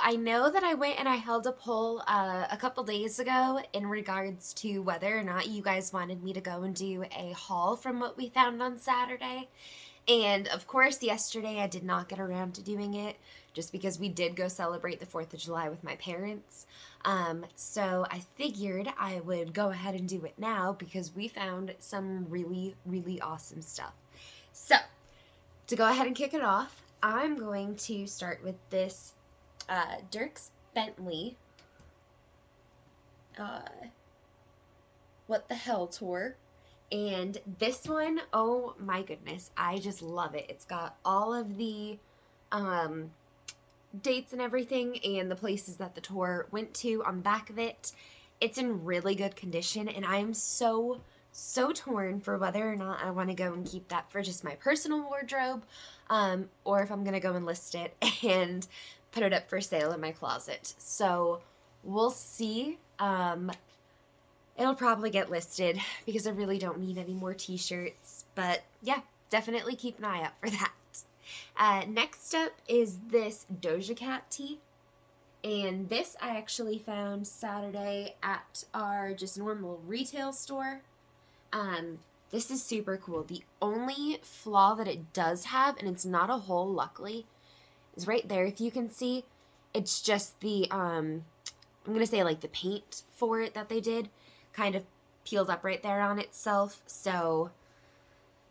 I know that I went and I held a poll a couple days ago in regards to whether or not you guys wanted me to go and do a haul from what we found on Saturday. And of course, yesterday I did not get around to doing it just because we did go celebrate the 4th of July with my parents. So I figured I would go ahead and do it now because we found some really, really awesome stuff. So, to go ahead and kick it off, I'm going to start with this Dirks Bentley uh, What the Hell tour. And this one, oh my goodness, I just love it. It's got all of the um, dates and everything and the places that the tour went to on the back of it. It's in really good condition, and I'm so torn for whether or not I want to go and keep that for just my personal wardrobe, or if I'm going to go and list it and put it up for sale in my closet. So we'll see. It'll probably get listed because I really don't need any more t-shirts. But yeah, definitely keep an eye out for that. Next up is this Doja Cat tee. And this I actually found Saturday at our just normal retail store. This is super cool. The only flaw that it does have, and it's not a hole luckily, is right there. If you can see, it's just the, I'm going to say like the paint for it that they did kind of peeled up right there on itself. So,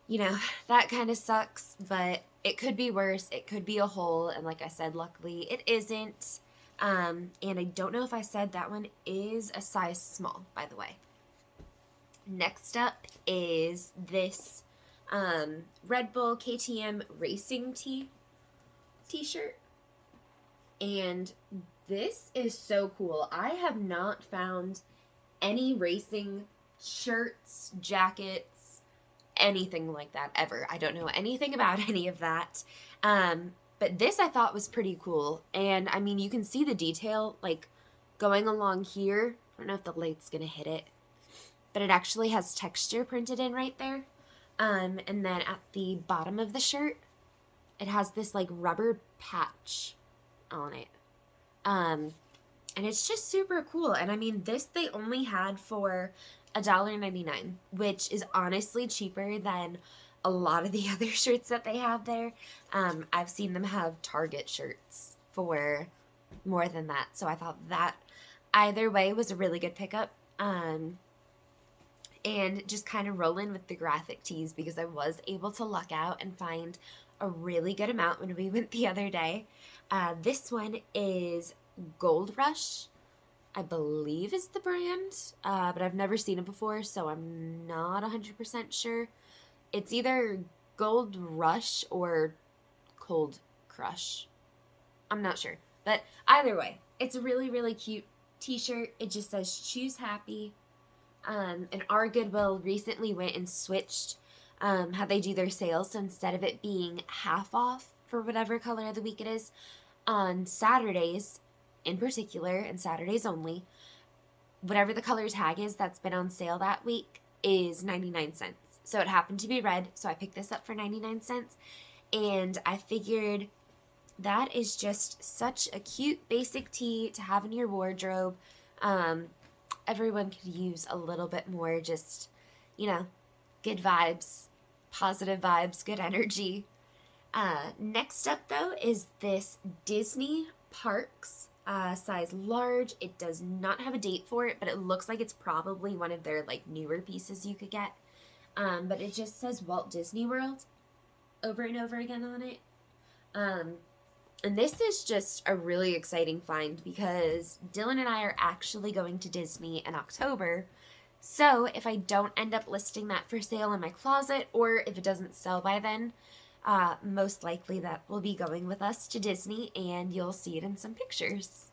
you know, that kind of sucks, but it could be worse. It could be a hole. And like I said, luckily it isn't. And I don't know if I said that one is a size small, by the way. Next up is this Red Bull KTM Racing t-shirt. And this is so cool. I have not found any racing shirts, jackets, anything like that ever. I don't know anything about any of that. But this I thought was pretty cool. And I mean, you can see the detail like going along here. I don't know if the light's going to hit it, but it actually has texture printed in right there. And then at the bottom of the shirt, it has this like rubber patch on it. And it's just super cool. And I mean, this they only had for $1.99, which is honestly cheaper than a lot of the other shirts that they have there. I've seen them have Target shirts for more than that. So I thought that either way was a really good pickup. And just kind of roll in with the graphic tees because I was able to luck out and find a really good amount when we went the other day. This one is Gold Rush, I believe is the brand, but I've never seen it before, so I'm not 100% sure. It's either Gold Rush or Cold Crush. I'm not sure, but either way, it's a really, really cute t-shirt. It just says choose happy. And our Goodwill recently went and switched how they do their sales. So instead of it being half off for whatever color of the week it is, on Saturdays in particular, and Saturdays only, whatever the color tag is that's been on sale that week is 99 cents. So it happened to be red, so I picked this up for 99 cents. And I figured that is just such a cute basic tee to have in your wardrobe. Everyone could use a little bit more just, you know, good vibes, positive vibes, good energy. Next up, though, is this Disney Parks size large. It does not have a date for it, but it looks like it's probably one of their, like, newer pieces you could get. But it just says Walt Disney World over and over again on it. And this is just a really exciting find because Dylan and I are actually going to Disney in October. So if I don't end up listing that for sale in my closet, or if it doesn't sell by then, most likely that will be going with us to Disney, and you'll see it in some pictures.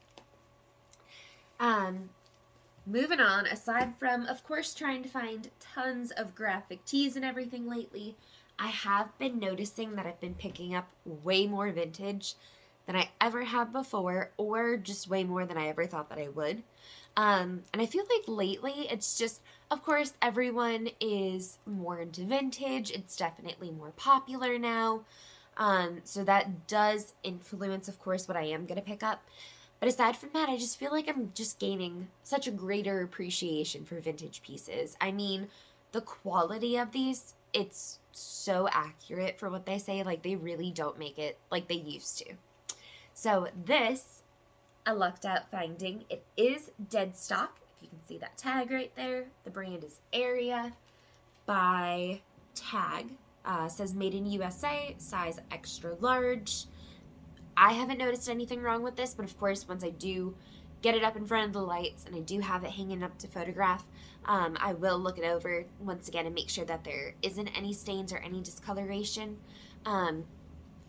Moving on, aside from, of course, trying to find tons of graphic tees and everything lately, I have been noticing that I've been picking up way more vintage than I ever have before, or just way more than I ever thought that I would. And I feel like lately it's just, of course, everyone is more into vintage. It's definitely more popular now. So that does influence, of course, what I am going to pick up. But aside from that, I just feel like I'm just gaining such a greater appreciation for vintage pieces. I mean, the quality of these, it's so accurate for what they say. Like, they really don't make it like they used to. So this, I lucked out finding. It is dead stock. If you can see that tag right there. The brand is Area by Tag. Says made in USA, size extra large. I haven't noticed anything wrong with this, but of course, once I do get it up in front of the lights and I do have it hanging up to photograph, I will look it over once again and make sure that there isn't any stains or any discoloration. But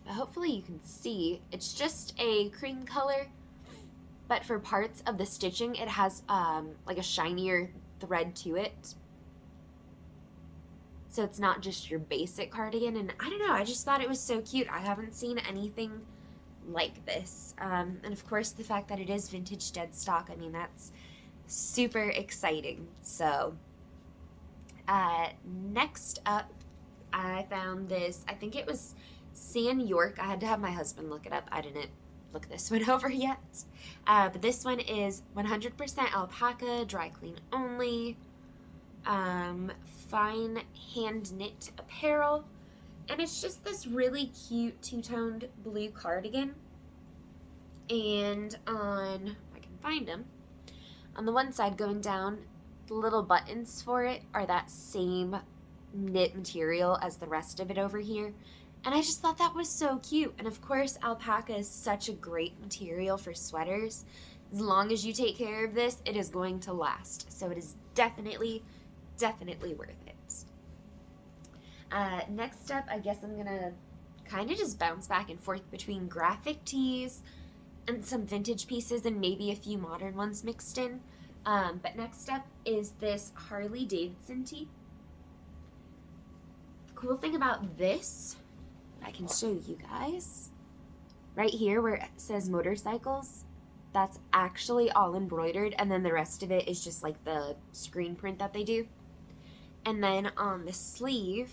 hopefully you can see, it's just a cream color, but for parts of the stitching, it has like a shinier thread to it. So it's not just your basic cardigan, and I don't know, I just thought it was so cute. I haven't seen anything like this. And of course, the fact that it is vintage dead stock, I mean, that's super exciting. So, next up, I found this, I think it was San York. I had to have my husband look it up. I didn't look this one over yet. But this one is 100% alpaca, dry clean only. Fine hand knit apparel, and it's just this really cute two-toned blue cardigan. And on, if I can find them, on the one side going down, the little buttons for it are that same knit material as the rest of it over here, and I just thought that was so cute. And of course, alpaca is such a great material for sweaters. As long as you take care of this, it is going to last, so it is definitely worth it. Next up, I guess I'm gonna kind of just bounce back and forth between graphic tees and some vintage pieces and maybe a few modern ones mixed in. But next up is this Harley Davidson tee. The cool thing about this, I can show you guys, right here where it says motorcycles, that's actually all embroidered, and then the rest of it is just like the screen print that they do. And then on the sleeve,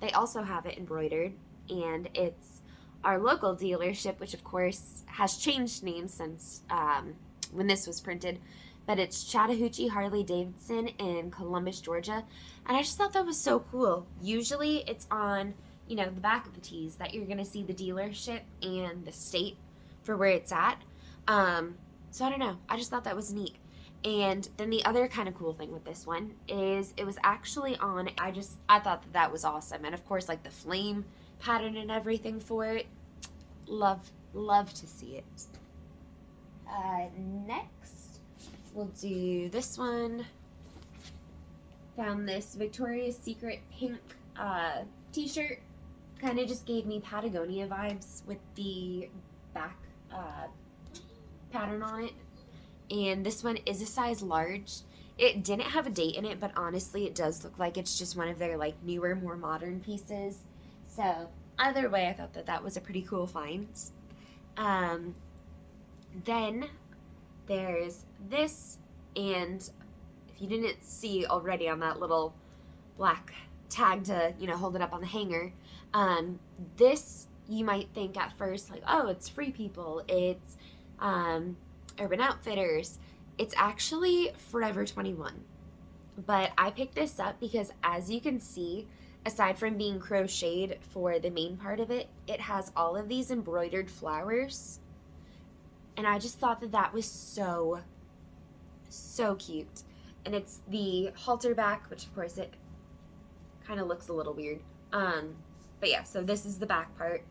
they also have it embroidered, and it's our local dealership, which of course has changed names since when this was printed, but it's Chattahoochee Harley Davidson in Columbus, Georgia. And I just thought that was so cool. Usually it's on, you know, the back of the tees that you're gonna see the dealership and the state for where it's at. So I don't know, I just thought that was neat. And then the other kind of cool thing with this one is it was actually on, I thought that was awesome. And of course, like the flame pattern and everything for it, love to see it. Next, we'll do this one. Found this Victoria's Secret pink t-shirt. Kind of just gave me Patagonia vibes with the back pattern on it. And this one is a size large. It didn't have a date in it, but honestly, it does look like it's just one of their like newer, more modern pieces. So either way, I thought that was a pretty cool find. Then there's this, and if you didn't see already on that little black tag to, you know, hold it up on the hanger, this you might think at first like, oh, it's Free People, it's Urban Outfitters. It's actually Forever 21. But I picked this up because, as you can see, aside from being crocheted for the main part of it, it has all of these embroidered flowers. And I just thought that was so cute. And it's the halter back, which of course it kind of looks a little weird. But yeah, so this is the back part.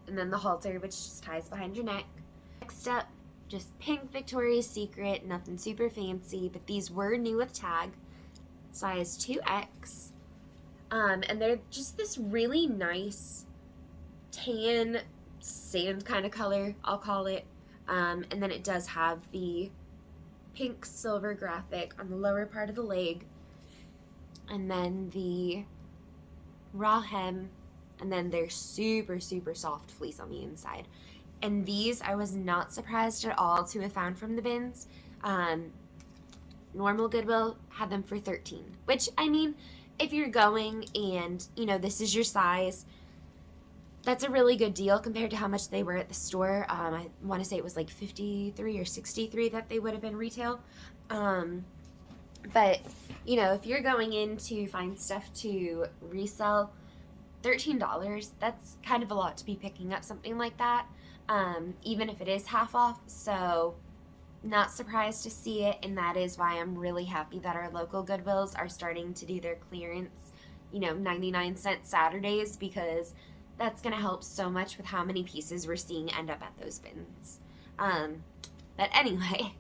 And then the halter, which just ties behind your neck. Next up, just pink Victoria's Secret, nothing super fancy, but these were new with tag, size 2X. And they're just this really nice tan sand kind of color, I'll call it. And then it does have the pink silver graphic on the lower part of the leg, and then the raw hem, and then they're super soft fleece on the inside. And these, I was not surprised at all to have found from the bins. Normal Goodwill had them for $13, which, I mean, if you're going and, you know, this is your size, that's a really good deal compared to how much they were at the store. I want to say it was like 53 or 63 that they would have been retail. Um, but, you know, if you're going in to find stuff to resell, $13, that's kind of a lot to be picking up something like that, even if it is half off. So, not surprised to see it, and that is why I'm really happy that our local Goodwills are starting to do their clearance, 99-cent Saturdays, because that's going to help so much with how many pieces we're seeing end up at those bins. But anyway,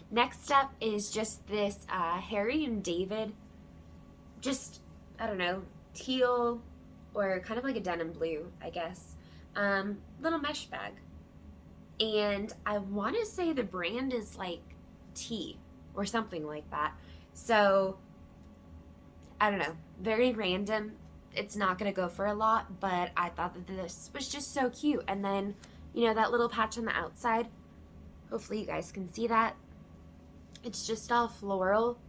next up is just this Harry and David, just, I don't know, teal or kind of like a denim blue, I guess, little mesh bag. And I want to say the brand is like T or something like that. So, I don't know, very random. It's not going to go for a lot, but I thought that this was just so cute. And then, that little patch on the outside, hopefully you guys can see that. It's just all floral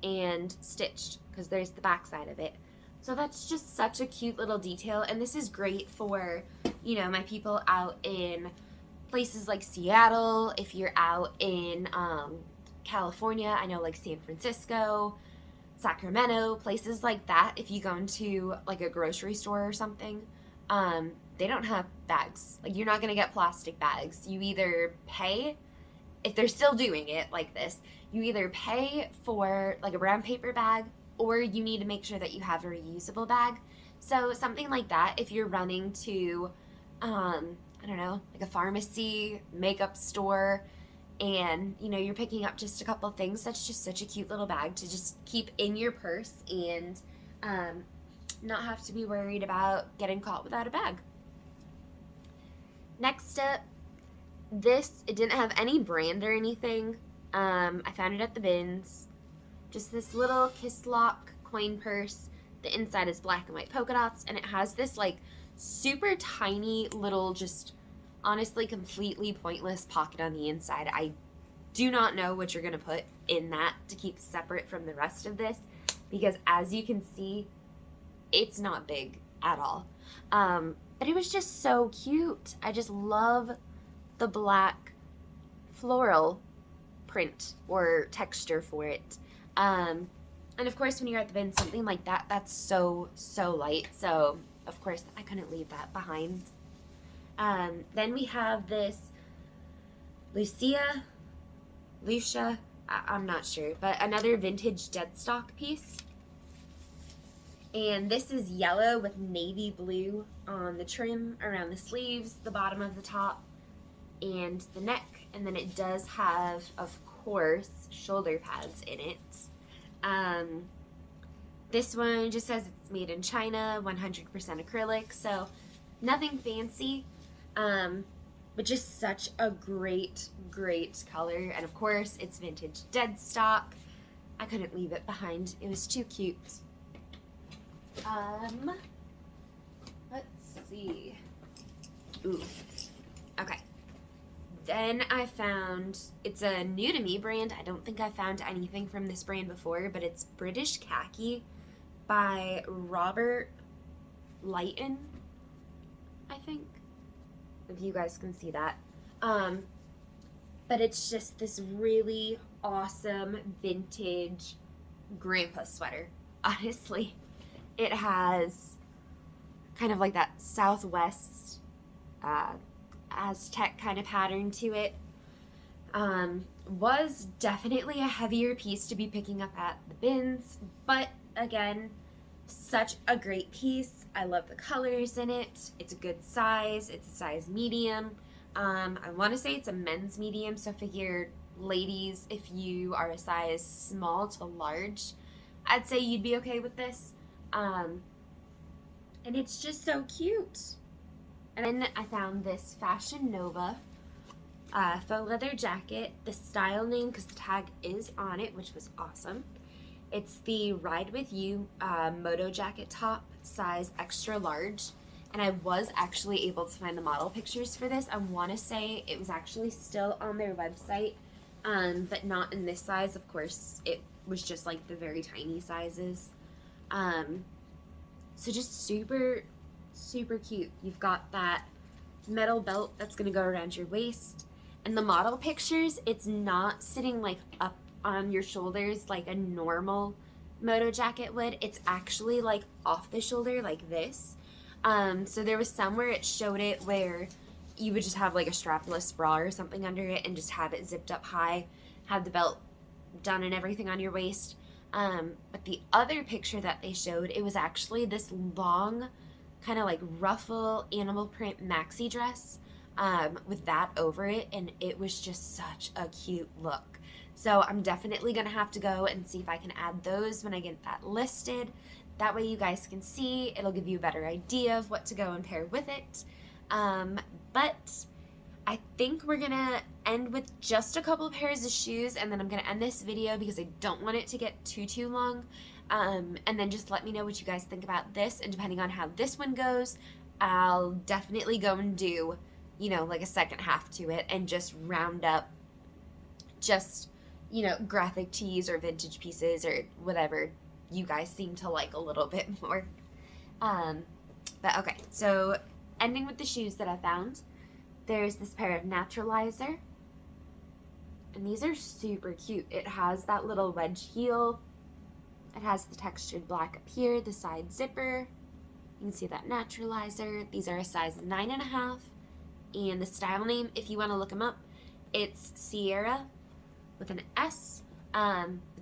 and stitched because there's the back side of it. So that's just such a cute little detail. And this is great for, my people out in places like Seattle, if you're out in California, I know like San Francisco, Sacramento, places like that. If you go into like a grocery store or something, they don't have bags. Like, you're not going to get plastic bags. You either pay, if they're still doing it like this, you either pay for like a brown paper bag, or you need to make sure that you have a reusable bag. So something like that, if you're running to I don't know, like a pharmacy, makeup store, and you're picking up just a couple things, that's just such a cute little bag to just keep in your purse and not have to be worried about getting caught without a bag. Next up, it didn't have any brand or anything. I found it at the bins. Just this little kiss lock coin purse. The inside is black and white polka dots, and it has this like super tiny little, just honestly completely pointless pocket on the inside. I do not know what you're going to put in that to keep separate from the rest of this, because as you can see, it's not big at all. But it was just so cute. I just love the black floral print or texture for it. And of course, when you're at the bin, something like that, that's so light. So of course, I couldn't leave that behind. Then we have this Lucia, I'm not sure, but another vintage dead stock piece. And this is yellow with navy blue on the trim around the sleeves, the bottom of the top, and the neck. And then it does have, of course, shoulder pads in it. This one just says it's made in China, 100% acrylic, so nothing fancy, but just such a great color. And of course, it's vintage dead stock. I couldn't leave it behind. It was too cute. Let's see. Ooh. Okay. Then I found, it's a new to me brand. I don't think I found anything from this brand before, but it's British Khaki by Robert Lighton, I think, if you guys can see that. But it's just this really awesome vintage grandpa sweater. Honestly, it has kind of like that Southwest Aztec kind of pattern to it. Was definitely a heavier piece to be picking up at the bins, but again, such a great piece. I love the colors in it. It's a good size. It's a size medium. I want to say it's a men's medium, so figure ladies, if you are a size small to large, I'd say you'd be okay with this. And it's just so cute. And then I found this Fashion Nova faux leather jacket. The style name, because the tag is on it, which was awesome. It's the Ride With You moto jacket top, size extra large. And I was actually able to find the model pictures for this. I want to say it was actually still on their website, but not in this size. Of course, it was just like the very tiny sizes. So just super super cute. You've got that metal belt that's gonna go around your waist. And the model pictures, it's not sitting like up on your shoulders like a normal moto jacket would. It's actually like off the shoulder like this. So there was some where it showed it where you would just have like a strapless bra or something under it and just have it zipped up high, have the belt done and everything on your waist. But the other picture that they showed, it was actually this long kind of like ruffle animal print maxi dress with that over it, and it was just such a cute look. So I'm definitely gonna have to go and see if I can add those when I get that listed. That way you guys can see, it'll give you a better idea of what to go and pair with it. But I think we're gonna end with just a couple pairs of shoes, and then I'm gonna end this video because I don't want it to get too long. And then just let me know what you guys think about this, and depending on how this one goes, I'll definitely go and do, you know, like a second half to it and just round up just, you know, graphic tees or vintage pieces or whatever you guys seem to like a little bit more. But okay, so ending with the shoes that I found, there's this pair of Naturalizer, and these are super cute. It has that little wedge heel. It has the textured black up here, the side zipper. You can see that Naturalizer. These are a size 9.5, and the style name, if you want to look them up, it's Sierra with an S.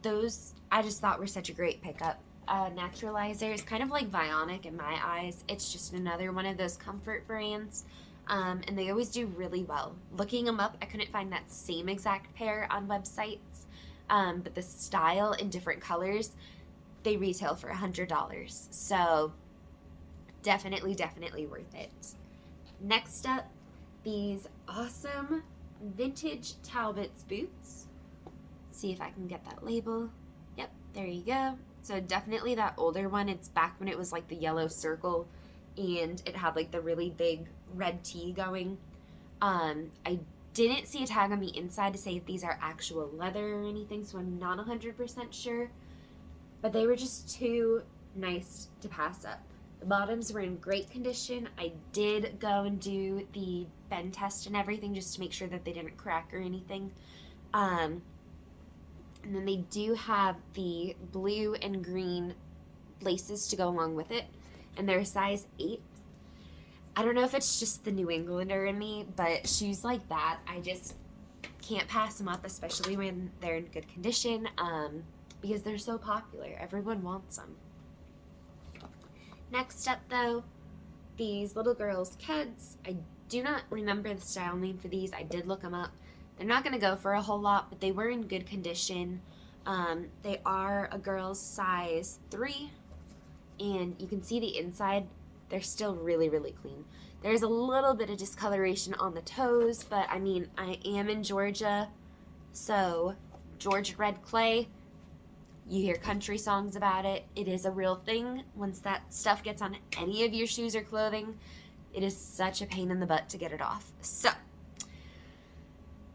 Those I just thought were such a great pickup. Naturalizer is kind of like Vionic in my eyes. It's just another one of those comfort brands, and they always do really well. Looking them up, I couldn't find that same exact pair on websites, but the style in different colors, they retail for $100. So definitely worth it. Next up, these awesome vintage Talbot's boots. See if I can get that label. Yep, there you go. So definitely that older one. It's back when it was like the yellow circle and it had like the really big red T going. I didn't see a tag on the inside to say if these are actual leather or anything, so I'm not 100% sure. But they were just too nice to pass up. The bottoms were in great condition. I did go and do the bend test and everything just to make sure that they didn't crack or anything. And then they do have the blue and green laces to go along with it, and they're a size 8. I don't know if it's just the New Englander in me, but shoes like that, I just can't pass them up, especially when they're in good condition, because they're so popular. Everyone wants them. Next up, though, these little girls' Keds. I do not remember the style name for these. I did look them up. They're not going to go for a whole lot, but they were in good condition. They are a girl's size 3, and you can see the inside. They're still really clean. There's a little bit of discoloration on the toes, but I mean, I am in Georgia, so Georgia red clay, you hear country songs about it. It is a real thing. Once that stuff gets on any of your shoes or clothing, it is such a pain in the butt to get it off. So,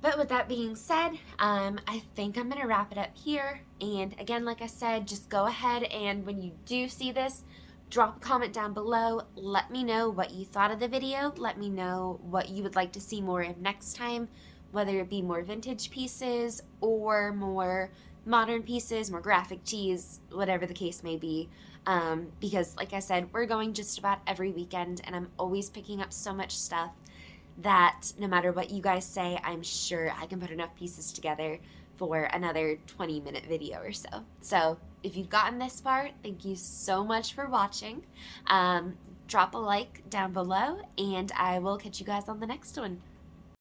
but with that being said, I think I'm going to wrap it up here. And again, like I said, just go ahead and when you do see this, drop a comment down below. Let me know what you thought of the video. Let me know what you would like to see more of next time, whether it be more vintage pieces or more modern pieces, more graphic tees, whatever the case may be. Because like I said, we're going just about every weekend, and I'm always picking up so much stuff that no matter what you guys say, I'm sure I can put enough pieces together for another 20-minute video or so. So if you've gotten this far, thank you so much for watching. Drop a like down below, and I will catch you guys on the next one.